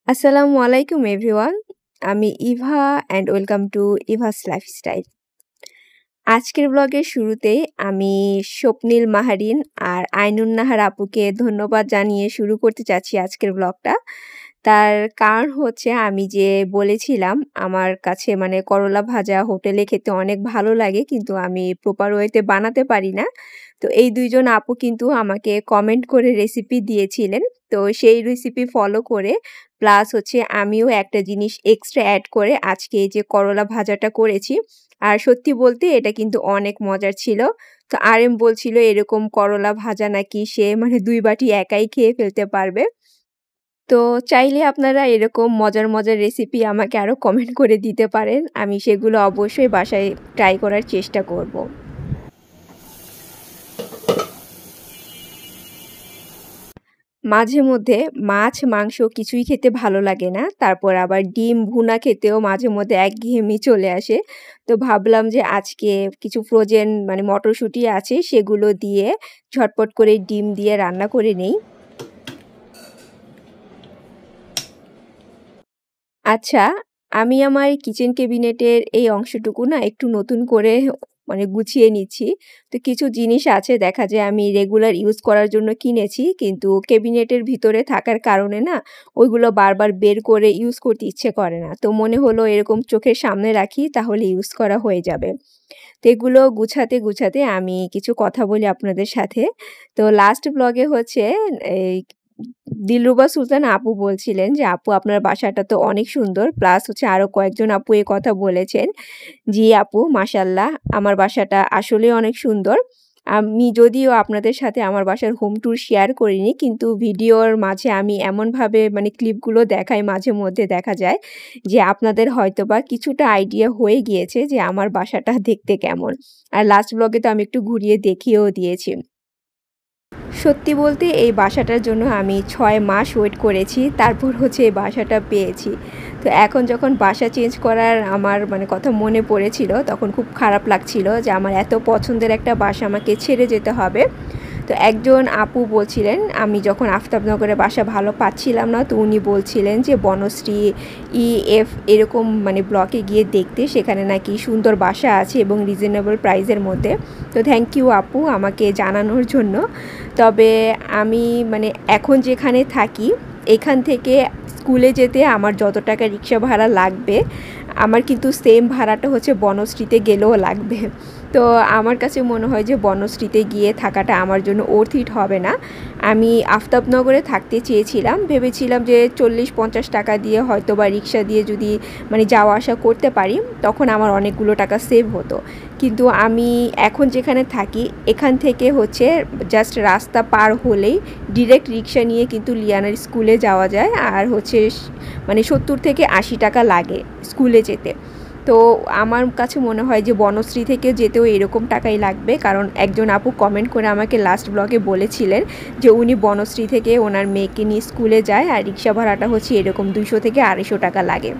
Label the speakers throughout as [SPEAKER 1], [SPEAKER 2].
[SPEAKER 1] আসসালামু আলাইকুম এভরিওয়ান। আমি Eva and welcome to Eva's lifestyle. আজকের ব্লগের শুরুতেই আমি স্বপ্নিল মাহারিন আর আইনুন নাহার আপুকে ধন্যবাদ জানিয়ে শুরু করতে চাচ্ছি আজকের ব্লগটা। তার কারণ হচ্ছে আমি যে বলেছিলাম আমার কাছে মানে করলা ভাজা হোটেলে খেতে অনেক ভালো লাগে কিন্তু আমি প্রপার ওয়েতে বানাতে পারি না। তো এই ২ জন আপু কিন্তু আমাকে কমেন্ট করে রেসিপি দিয়েছিলেন। তো সেই রেসিপি ফলো করে প্লাস হচ্ছে আমিও একটা জিনিস এক্সট্রা এড করে আজকে এই যে করলা ভাজাটা করেছি। আর সত্যি বলতে এটা কিন্তু অনেক মজার ছিল। তো আরেম বলছিল এরকম করলা ভাজা নাকি সে মানে ২ বাটি একাই খেয়ে ফেলতে পারবে। তো চাইলে আপনারা এরকম মজার, মজার রেসিপি আমাকে আরো কমেন্ট করে দিতে পারেন। আমি সেগুলো অবশ্যই বাসায় ট্রাই করার চেষ্টা করব। মাঝে মধ্যে মাছ, মাংস কিছুই খেতে ভালো লাগে না। তারপর আবার ডিম ভুনা খেতেও মাঝে মধ্যে একঘেয়েমি চলে আসে। তো ভাবলাম যে আজকে কিছু ফ্রোজেন মানে মটরশুঁটি আছে সেগুলো দিয়ে ঝটপট করে ডিম দিয়ে রান্না করে নেই। আচ্ছা, আমি আমার কিচেন ক্যাবিনেটের এই অংশটুকু না একটু নতুন করে মানে গুছিয়ে নিচ্ছি। তো কিছু জিনিস আছে দেখা যায় আমি রেগুলার ইউজ করার জন্য কিনেছি। কিন্তু ক্যাবিনেটের ভিতরে থাকার কারণে না ওইগুলো বারবার বের করে ইউজ করতে ইচ্ছে করে না। তো মনে হলো এরকম চোখের সামনে রাখি তাহলে ইউজ করা হয়ে যাবে। তো এগুলো গুছাতে, গুছাতে আমি কিছু কথা বলি আপনাদের সাথে। তো লাস্ট ব্লগে হচ্ছে এই দিলরুবা সুলতান আপু বলছিলেন যে, "আপু আপনার বাসাটা তো অনেক সুন্দর।" প্লাস হচ্ছে আরো কয়েকজন আপু এ কথা বলেছেন। জি আপু মাশাআল্লাহ আমার বাসাটা আসলেই অনেক সুন্দর। আমি যদিও আপনাদের সাথে আমার বাসার হোম ট্যুর শেয়ার করিনি কিন্তু ভিডিওর মাঝে আমি এমনভাবে মানে ক্লিপগুলো দেখাই মাঝে মধ্যে দেখা যায় যে আপনাদের হয়তোবা কিছুটা আইডিয়া হয়ে গিয়েছে যে আমার বাসাটা দেখতে কেমন। আর লাস্ট ব্লগে তো আমি একটু ঘুরিয়ে দেখিয়েও দিয়েছি। সত্যি বলতে এই বাসাটার জন্য আমি ৬ মাস ওয়েট করেছি। তারপর হচ্ছে এই বাসাটা পেয়েছি। তো এখন যখন বাসা চেঞ্জ করার আমার মানে কথা মনে পড়েছিল, তখন খুব খারাপ লাগছিল যে আমার এত পছন্দের একটা বাসা আমাকে ছেড়ে যেতে হবে। তো একজন আপু বলছিলেন আমি যখন আফতাবনগরে বাসা ভালো পাচ্ছিলাম না তো উনি বলছিলেন যে বনশ্রী ইএফ এরকম মানে ব্লকে গিয়ে দেখতে সেখানে নাকি সুন্দর বাসা আছে এবং রিজনেবল প্রাইসের মধ্যে। তো থ্যাংক ইউ আপু আমাকে জানানোর জন্য। তবে আমি মানে এখন যেখানে থাকি এখান থেকে স্কুলে যেতে আমার যত টাকা রিক্সা ভাড়া লাগবে আমার কিন্তু সেম ভাড়াটা হচ্ছে বনশ্রীতে গেলেও লাগবে। তো আমার কাছে মনে হয় যে বনশ্রীতে গিয়ে থাকাটা আমার জন্য worth it হবে না। আমি আফতাবনগরে থাকতে চেয়েছিলাম। ভেবেছিলাম যে ৪০-৫০ টাকা দিয়ে হয়তোবা রিক্সা দিয়ে যদি মানে যাওয়া আসা করতে পারি তখন আমার অনেকগুলো টাকা সেভ হতো। কিন্তু আমি এখন যেখানে থাকি এখান থেকে হচ্ছে জাস্ট রাস্তা পার হলেই ডিরেক্ট রিক্সা নিয়ে কিন্তু লিয়ানার স্কুলে যাওয়া যায়। আর হচ্ছে মানে ৭০ থেকে ৮০ টাকা লাগে স্কুলে যেতে। তো আমার কাছে মনে হয় যে বনশ্রী থেকে যেতেও এরকম টাকাই লাগবে। কারণ একজন আপু কমেন্ট করে আমাকে লাস্ট ব্লগে বলেছিলেন যে উনি বনশ্রী থেকে ওনার মেয়েকে নিয়ে স্কুলে যায় আর রিক্সা ভাড়াটা হচ্ছে এরকম ২০০ থেকে ২৫০ টাকা লাগে।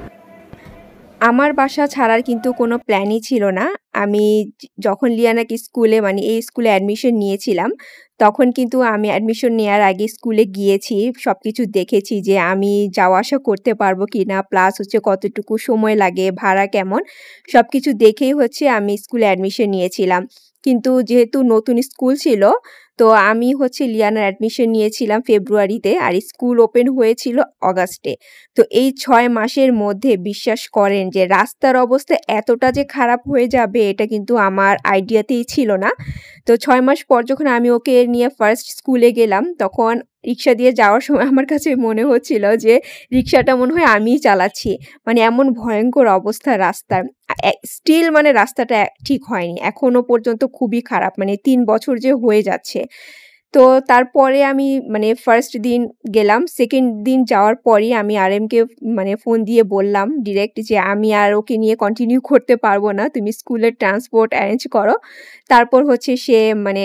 [SPEAKER 1] আমার বাসা ছাড়ার কিন্তু কোনো প্ল্যানই ছিল না। আমি যখন লিয়ানাকে স্কুলে মানে এই স্কুলে অ্যাডমিশন নিয়েছিলাম, তখন কিন্তু আমি অ্যাডমিশন নেয়ার আগে স্কুলে গিয়েছি। সবকিছু দেখেছি যে আমি যাওয়া আসা করতে পারবো কিনা, প্লাস হচ্ছে কতটুকু সময় লাগে, ভাড়া কেমন, সবকিছু দেখেই হচ্ছে আমি স্কুলে অ্যাডমিশন নিয়েছিলাম। কিন্তু যেহেতু নতুন স্কুল ছিল, তো আমি হচ্ছে লিয়ানার অ্যাডমিশন নিয়েছিলাম ফেব্রুয়ারিতে আর স্কুল ওপেন হয়েছিল অগাস্টে। তো এই ৬ মাসের মধ্যে বিশ্বাস করেন যে রাস্তার অবস্থা এতটা যে খারাপ হয়ে যাবে এটা কিন্তু আমার আইডিয়াতেই ছিল না। তো ৬ মাস পর যখন আমি ওকে নিয়ে ফার্স্ট স্কুলে গেলাম তখন রিক্সা দিয়ে যাওয়ার সময় আমার কাছে মনে হচ্ছিল যে রিক্সাটা মনে হয় আমিই চালাচ্ছি। মানে এমন ভয়ংকর অবস্থা রাস্তার। স্টিল মানে রাস্তাটা ঠিক হয়নি। এখনো পর্যন্ত খুবই খারাপ। মানে ৩ বছর যে হয়ে যাচ্ছে। তো তারপরে আমি মানে ফার্স্ট দিন গেলাম। সেকেন্ড দিন যাওয়ার পরই আমি আরএমকে মানে ফোন দিয়ে বললাম ডিরেক্ট যে, "আমি আর ওকে নিয়ে কন্টিনিউ করতে পারব না। তুমি স্কুলের ট্রান্সপোর্ট এরেঞ্জ করো।" তারপর হচ্ছে সে মানে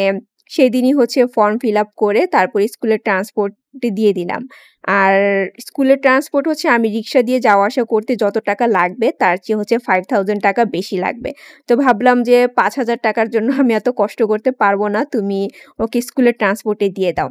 [SPEAKER 1] সেদিনই হচ্ছে ফর্ম ফিল আপ করে তারপরে স্কুলের ট্রান্সপোর্টে দিয়ে দিলাম। আর স্কুলের ট্রান্সপোর্ট হচ্ছে আমি রিক্সা দিয়ে যাওয়া আসা করতে যত টাকা লাগবে তার চেয়ে হচ্ছে ৫,০০০ টাকা বেশি লাগবে। তো ভাবলাম যে ৳৫,০০০ র জন্য আমি এত কষ্ট করতে পারব না। তুমি ওকে স্কুলের ট্রান্সপোর্টে দিয়ে দাও।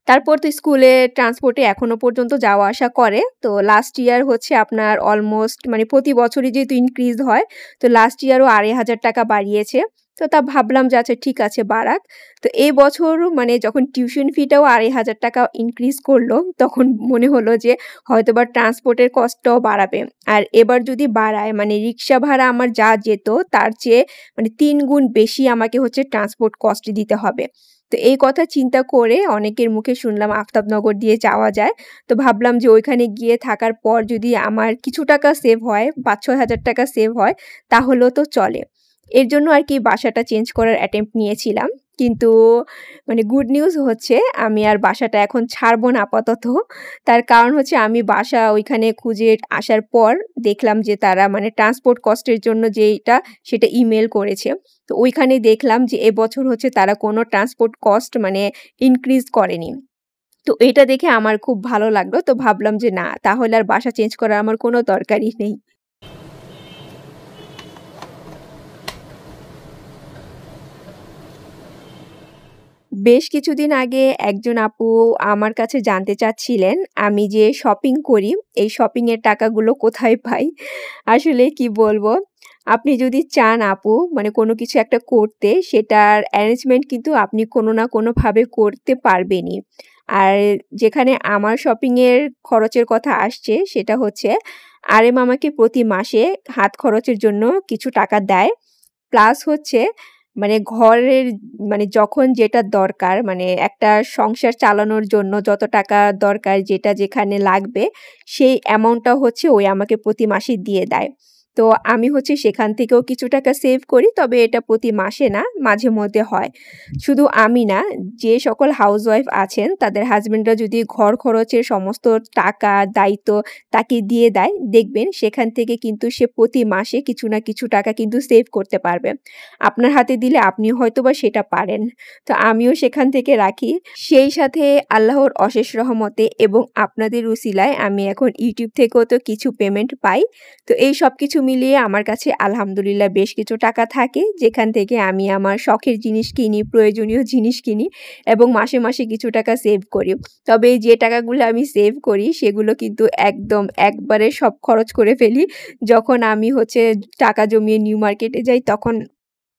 [SPEAKER 1] তারপর তো স্কুলে ট্রান্সপোর্টে এখনো পর্যন্ত যাওয়া আসা করে। তো লাস্ট ইয়ার হচ্ছে আপনার অলমোস্ট মানে প্রতি বছরই যেহেতু ইনক্রিজ হয়, তো লাস্ট ইয়ারও ৳২৫০০ বাড়িয়েছে। তো তা ভাবলাম যে আচ্ছা ঠিক আছে বাড়াক। তো এই বছর মানে যখন টিউশন ফিটাও ৳২৫০০ ইনক্রিজ করল, তখন মনে হলো যে হয়তোবা ট্রান্সপোর্টের কস্টটাও বাড়াবে। আর এবার যদি বাড়ায় মানে রিক্সা ভাড়া আমার যা যেত তার চেয়ে মানে ৩ গুণ বেশি আমাকে হচ্ছে ট্রান্সপোর্ট কস্ট দিতে হবে। তো এই কথা চিন্তা করে অনেকের মুখে শুনলাম আফতাবনগর দিয়ে যাওয়া যায়। তো ভাবলাম যে ওইখানে গিয়ে থাকার পর যদি আমার কিছু টাকা সেভ হয়, ৫-৬ হাজার টাকা সেভ হয় তাহলেও তো চলে। এর জন্য আরকি বাসাটা চেঞ্জ করার অ্যাটেম্প্ট নিয়েছিলাম। কিন্তু মানে গুড নিউজ হচ্ছে আমি আর বাসাটা এখন ছাড়বো না আপাতত। তার কারণ হচ্ছে আমি বাসা ওইখানে খুঁজে আসার পর দেখলাম যে তারা মানে ট্রান্সপোর্ট কস্টের জন্য যেইটা সেটা ইমেইল করেছে। তো ওইখানে দেখলাম যে এবছর হচ্ছে তারা কোনো ট্রান্সপোর্ট কস্ট মানে ইনক্রিজ করেনি। তো এটা দেখে আমার খুব ভালো লাগলো। তো ভাবলাম যে না তাহলে আর বাসা চেঞ্জ করার আমার কোনো দরকারই নেই। বেশ কিছুদিন আগে একজন আপু আমার কাছে জানতে চাচ্ছিলেন, আমি যে শপিং করি, এই শপিং এর টাকাগুলো কোথায় পাই? আসলে কি বলবো? আপনি যদি চান আপু মানে কোনো কিছু একটা করতে, সেটার অ্যারেঞ্জমেন্ট কিন্তু আপনি কোনো না কোনোভাবে করতে পারবেনই। আর যেখানে আমার শপিং এর খরচের কথা আসছে, সেটা হচ্ছে আরেম আমাকে প্রতি মাসে হাত খরচের জন্য কিছু টাকা দেয়। প্লাস হচ্ছে মানে ঘরের মানে যখন যেটা দরকার মানে একটা সংসার চালানোর জন্য যত টাকা দরকার যেটা যেখানে লাগবে সেই অ্যামাউন্টটা হচ্ছে ওই আমাকে প্রতি মাসে দিয়ে দেয়। তো আমি হচ্ছে সেখান থেকেও কিছু টাকা সেভ করি তবে এটা প্রতি মাসে না মাঝে মধ্যে হয়। শুধু আমি না যে সকল হাউসওয়াইফ আছেন তাদের হাসব্যান্ডরা যদি ঘর খরচের সমস্ত টাকা দায়িত্ব তাকে দিয়ে দেয় দেখবেন সেখান থেকে কিন্তু সে প্রতি মাসে কিছু না কিছু টাকা কিন্তু সেভ করতে পারবে। আপনার হাতে দিলে আপনি হয়তোবা সেটা পারেন। তো আমিও সেখান থেকে রাখি। সেই সাথে আল্লাহর অশেষ রহমতে এবং আপনাদের উসিলায় আমি এখন YouTube থেকেও তো কিছু পেমেন্ট পাই। তো এই সবকিছু মিলিয়ে আমার কাছে আলহামদুলিল্লাহ বেশ কিছু টাকা থাকে যেখান থেকে আমি আমার শখের জিনিস কিনি, প্রয়োজনীয় জিনিস কিনি এবং মাসে, মাসে কিছু টাকা সেভ করি। তবে যে টাকাগুলো আমি সেভ করি সেগুলো কিন্তু একদম একবারে সব খরচ করে ফেলি। যখন আমি হচ্ছে টাকা জমিয়ে নিউ মার্কেটে যাই তখন।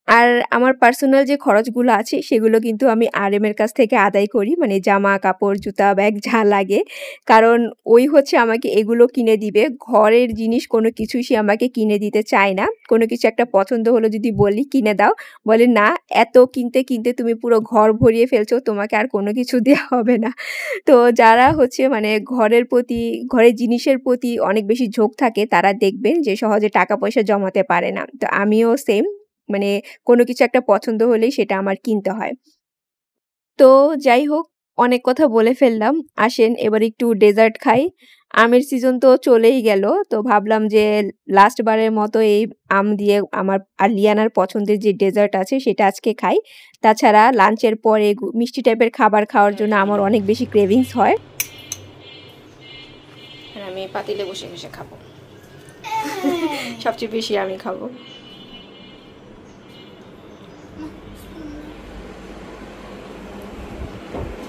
[SPEAKER 1] আর আমার পার্সোনাল যে খরচগুলো আছে সেগুলো কিন্তু আমি আরএম এর কাছ থেকে আদায় করি। মানে জামা, কাপড়, জুতা, ব্যাগ যা লাগে। কারণ ওই হচ্ছে আমাকে এগুলো কিনে দিবে। ঘরের জিনিস কোনো কিছুই সে আমাকে কিনে দিতে চায় না। কোনো কিছু একটা পছন্দ হলো যদি বলি, "কিনে দাও।" বলে, "না, এত কিনতে, কিনতে তুমি পুরো ঘর ভরিয়ে ফেলছো। তোমাকে আর কোনো কিছু দেয়া হবে না।" তো যারা হচ্ছে মানে ঘরের জিনিসের প্রতি অনেক বেশি ঝোঁক থাকে তারা দেখবেন যে সহজে টাকা পয়সা জমাতে পারে না। তো আমিও সেম মানে কোনো কিছু একটা পছন্দ হলেই সেটা আমার কিনতে হয়। তো যাই হোক অনেক কথা বলে ফেললাম। আসেন এবার একটু ডেজার্ট খাই। আমের সিজন তো চলেই গেল। তো ভাবলাম যে লাস্ট বারের মতো এই আম দিয়ে আমার আর লিয়ানার পছন্দের যে ডেজার্ট আছে সেটা আজকে খাই। তাছাড়া লাঞ্চের পরে মিষ্টি টাইপের খাবার খাওয়ার জন্য আমার অনেক বেশি ক্রেভিংস হয়। আর আমি পাতিলে বসে, বসে খাবো। সবচেয়ে বেশি আমি খাবো।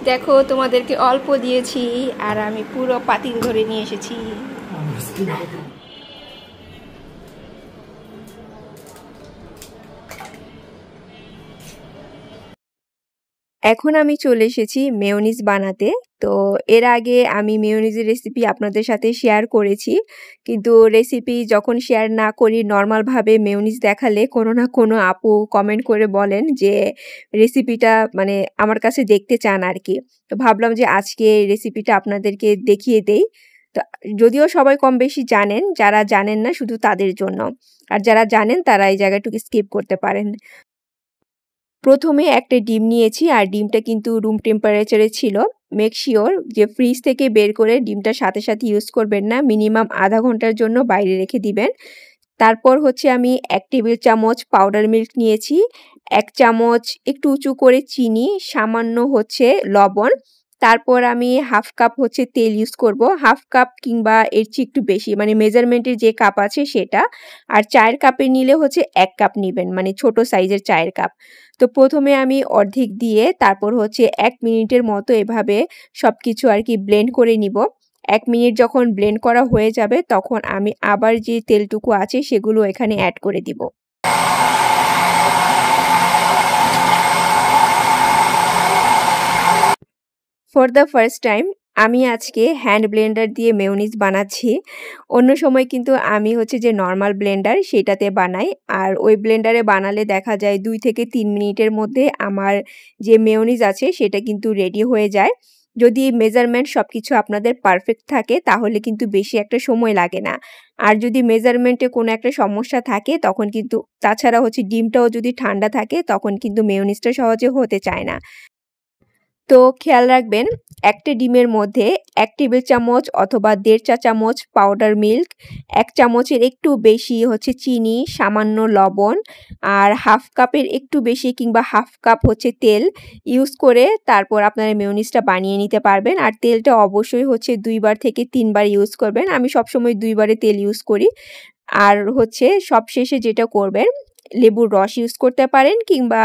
[SPEAKER 1] দেখো তোমাদেরকে অল্প দিয়েছি আর আমি পুরো পাতিল ধরে নিয়ে এসেছি। এখন আমি চলে এসেছি মেয়োনিজ বানাতে। তো এর আগে আমি মেয়োনিজের রেসিপি আপনাদের সাথে শেয়ার করেছি। কিন্তু রেসিপি যখন শেয়ার না করি নরমালভাবে মেয়োনিজ দেখালে কোনো না কোনো আপু কমেন্ট করে বলেন যে রেসিপিটা মানে আমার কাছে দেখতে চান আরকি। তো ভাবলাম যে আজকে এই রেসিপিটা আপনাদেরকে দেখিয়ে দেই। তো যদিও সবাই কম বেশি জানেন, যারা জানেন না শুধু তাদের জন্য। আর যারা জানেন তারা এই জায়গাটুকু স্কিপ করতে পারেন। প্রথমে একটা ডিম নিয়েছি আর ডিমটা কিন্তু রুম টেম্পারেচারে ছিল। মেক সিওর যে ফ্রিজ থেকে বের করে ডিমটা সাথে, সাথে ইউজ করবেন না। মিনিমাম ০.৫ ঘন্টার জন্য বাইরে রেখে দিবেন। তারপর হচ্ছে আমি ১ টেবিল চামচ পাউডার মিল্ক নিয়েছি, ১ চামচ একটু উঁচু করে চিনি, সামান্য হচ্ছে লবণ তারপর আমি হাফ কাপ হচ্ছে তেল ইউজ করব। হাফ কাপ কিংবা এর চেয়ে একটু বেশি মানে মেজারমেন্টের যে কাপ আছে সেটা। আর চায়ের কাপে নিলে হচ্ছে ১ কাপ নিবেন মানে ছোট সাইজের চায়ের কাপ। তো ১ম এ আমি অর্ধেক দিয়ে তারপর হচ্ছে ১ মিনিটের মতো এভাবে সবকিছু আরকি ব্লেন্ড করে নিব। ১ মিনিট যখন ব্লেন্ড করা হয়ে যাবে তখন আমি আবার যে তেলটুকু আছে সেগুলো এখানে এড করে দিব। ফর দ্য ফার্স্ট টাইম আমি আজকে হ্যান্ড ব্লেন্ডার দিয়ে মেয়োনিজ বানাচ্ছি। অন্য সময় কিন্তু আমি হচ্ছে যে নরমাল ব্লেন্ডার সেটাতে বানাই। আর ওই ব্লেন্ডারে বানালে দেখা যায় ২ থেকে ৩ মিনিটের মধ্যে আমার যে মেয়োনিজ আছে সেটা কিন্তু রেডি হয়ে যায়। যদি মেজারমেন্ট সবকিছু আপনাদের পারফেক্ট থাকে তাহলে কিন্তু বেশি একটা সময় লাগে না। আর যদি মেজারমেন্টে কোনো একটা সমস্যা থাকে তখন কিন্তু তাছাড়া হচ্ছে ডিমটাও যদি ঠান্ডা থাকে তখন কিন্তু মেয়োনিজটা সহজে হতে চায় না। তো খেয়াল রাখবেন একটা ডিমের মধ্যে ১ টেবিল চামচ অথবা ১.৫ চা চামচ পাউডার মিল্ক, ১ চামচের একটু বেশি হচ্ছে চিনি, সামান্য লবণ আর হাফ কাপের একটু বেশি কিংবা হাফ কাপ হচ্ছে তেল ইউজ করে তারপর আপনারা মেয়োনিজটা বানিয়ে নিতে পারবেন। আর তেলটা অবশ্যই হচ্ছে ২ বার থেকে ৩ বার ইউজ করবেন। আমি সবসময় ২ বারে তেল ইউজ করি। আর হচ্ছে সবশেষে যেটা করবেন লেবুর রস ইউজ করতে পারেন কিংবা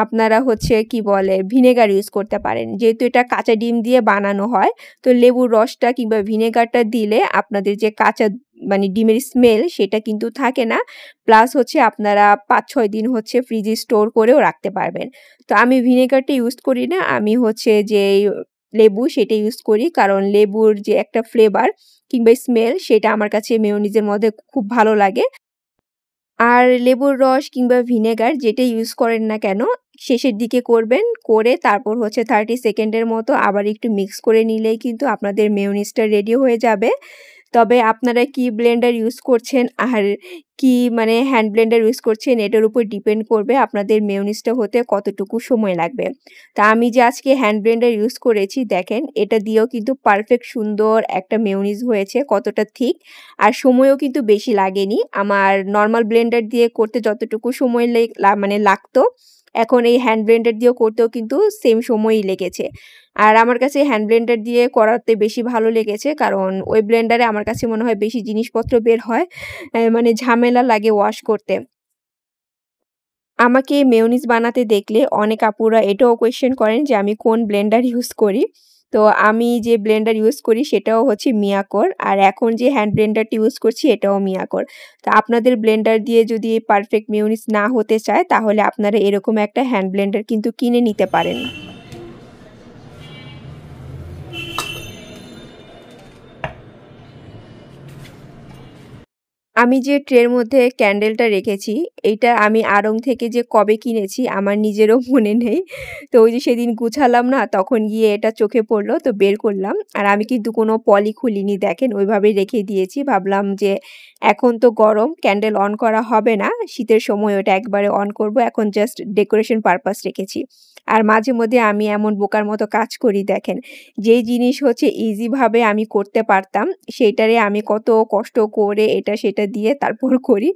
[SPEAKER 1] আপনারা হচ্ছে কি বলে ভিনেগার ইউজ করতে পারেন। যেহেতু এটা কাঁচা ডিম দিয়ে বানানো হয়, তো লেবুর রসটা কিংবা ভিনেগারটা দিলে আপনাদের যে কাঁচা মানে ডিমের স্মেল সেটা কিন্তু থাকে না। প্লাস হচ্ছে আপনারা ৫-৬ দিন হচ্ছে ফ্রিজে স্টোর করেও রাখতে পারবেন। তো আমি ভিনেগারটা ইউজ করি না। আমি হচ্ছে যে লেবু সেটা ইউজ করি। কারণ লেবুর যে একটা ফ্লেভার কিংবা স্মেল সেটা আমার কাছে মেয়োনিজের মধ্যে খুব ভালো লাগে। আর লেবুর রস কিংবা ভিনেগার যেটা ইউজ করেন না কেন, শেষের দিকে করবেন। করে তারপর হচ্ছে 30 সেকেন্ডের মতো আবার একটু মিক্স করে নিলেই কিন্তু আপনাদের মেয়োনিজটা রেডি হয়ে যাবে। তবে আপনারা কি ব্লেন্ডার ইউজ করছেন আর কি মানে হ্যান্ড ব্লেন্ডার ইউজ করছেন এটার উপর ডিপেন্ড করবে আপনাদের মেয়োনিজটা হতে কতটুকু সময় লাগবে। তা আমি যে আজকে হ্যান্ড ব্লেন্ডার ইউজ করেছি দেখেন এটা দিয়েও কিন্তু পারফেক্ট সুন্দর একটা মেয়োনিজ হয়েছে কতটা থিক আর সময়ও কিন্তু বেশি লাগেনি। আমার নরমাল ব্লেন্ডার দিয়ে করতে যতটুকু সময় মানে লাগতো এখন এই হ্যান্ড ব্লেন্ডার দিয়েও করতেও কিন্তু সেম সময়ই লেগেছে। আর আমার কাছে হ্যান্ড ব্লেন্ডার দিয়ে করাতে বেশি ভালো লেগেছে কারণ ওই ব্লেন্ডারে আমার কাছে মনে হয় বেশি জিনিসপত্র বের হয়। মানে ঝামেলা লাগে ওয়াশ করতে। আমাকে মেয়োনিজ বানাতে দেখলে অনেক আপুরা এটাও কোয়েশ্চেন করেন যে আমি কোন ব্লেন্ডার ইউজ করি। তো আমি যে ব্লেন্ডার ইউজ করি সেটাও হচ্ছে মিয়াকোর। আর এখন যে হ্যান্ড ব্লেন্ডারটি ইউজ করছি এটাও মিয়াকোর। তো আপনাদের ব্লেন্ডার দিয়ে যদি পারফেক্ট মেয়োনিজ না হতে চায় তাহলে আপনারা এরকম একটা হ্যান্ড ব্লেন্ডার কিন্তু কিনে নিতে পারেন। আমি যে ট্রের মধ্যে ক্যান্ডেলটা রেখেছি, এইটা আমি আড়ং থেকে যে কবে কিনেছি আমার নিজেরও মনে নেই। তো ওই যে সেদিন গুছালাম না তখন গিয়ে এটা চোখে পড়ল তো বের করলাম। আর আমি কিন্তু কোনো পলি খুলিনি দেখেন ওইভাবেই রেখে দিয়েছি। ভাবলাম যে এখন তো গরম ক্যান্ডেল অন করা হবে না। শীতের সময় ওটা একবারে অন করব। এখন জাস্ট ডেকোরেশন পারপাস রেখেছি। আর মাঝে মধ্যে আমি এমন বোকার মতো কাজ করি দেখেন। যেই জিনিস হচ্ছে ইজি ভাবে আমি করতে পারতাম, সেইটারে আমি কত কষ্ট করে এটা সেটা দিয়ে তারপর করি।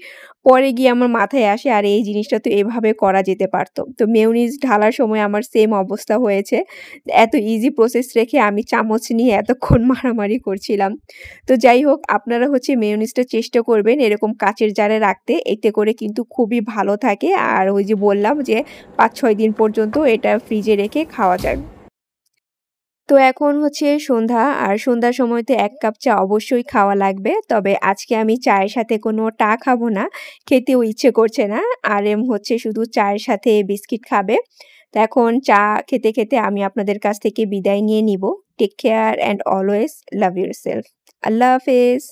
[SPEAKER 1] পরে গিয়ে আমার মাথায় আসে আরে এই জিনিসটা তো এভাবে করা যেতে পারত। তো মেয়োনিজ ঢালার সময় আমার সেম অবস্থা হয়েছে। এত ইজি প্রসেস রেখে আমি চামচ নিয়ে এতক্ষণ মারামারি করছিলাম। তো যাই হোক আপনারা হচ্ছে মেয়োনিজটা চেষ্টা করবেন এরকম কাঁচের জারে রাখতে। এতে করে কিন্তু খুবই ভালো থাকে। আর ওই যে বললাম যে ৫-৬ দিন পর্যন্ত এটা ফ্রিজে রেখে খাওয়া যায়। তো এখন হচ্ছে সন্ধ্যা আর সন্ধ্যার সময় তো ১ কাপ চা অবশ্যই খাওয়া লাগবে। তবে আজকে আমি চায়ের সাথে কোনো টা খাবো না। খেতেও ইচ্ছে করছে না। আরেম হচ্ছে শুধু চায়ের সাথে বিস্কিট খাবে। তো এখন চা খেতে, খেতে আমি আপনাদের কাছ থেকে বিদায় নিয়ে নিবো। Take care and always love yourself. আল্লাহ হাফেজ।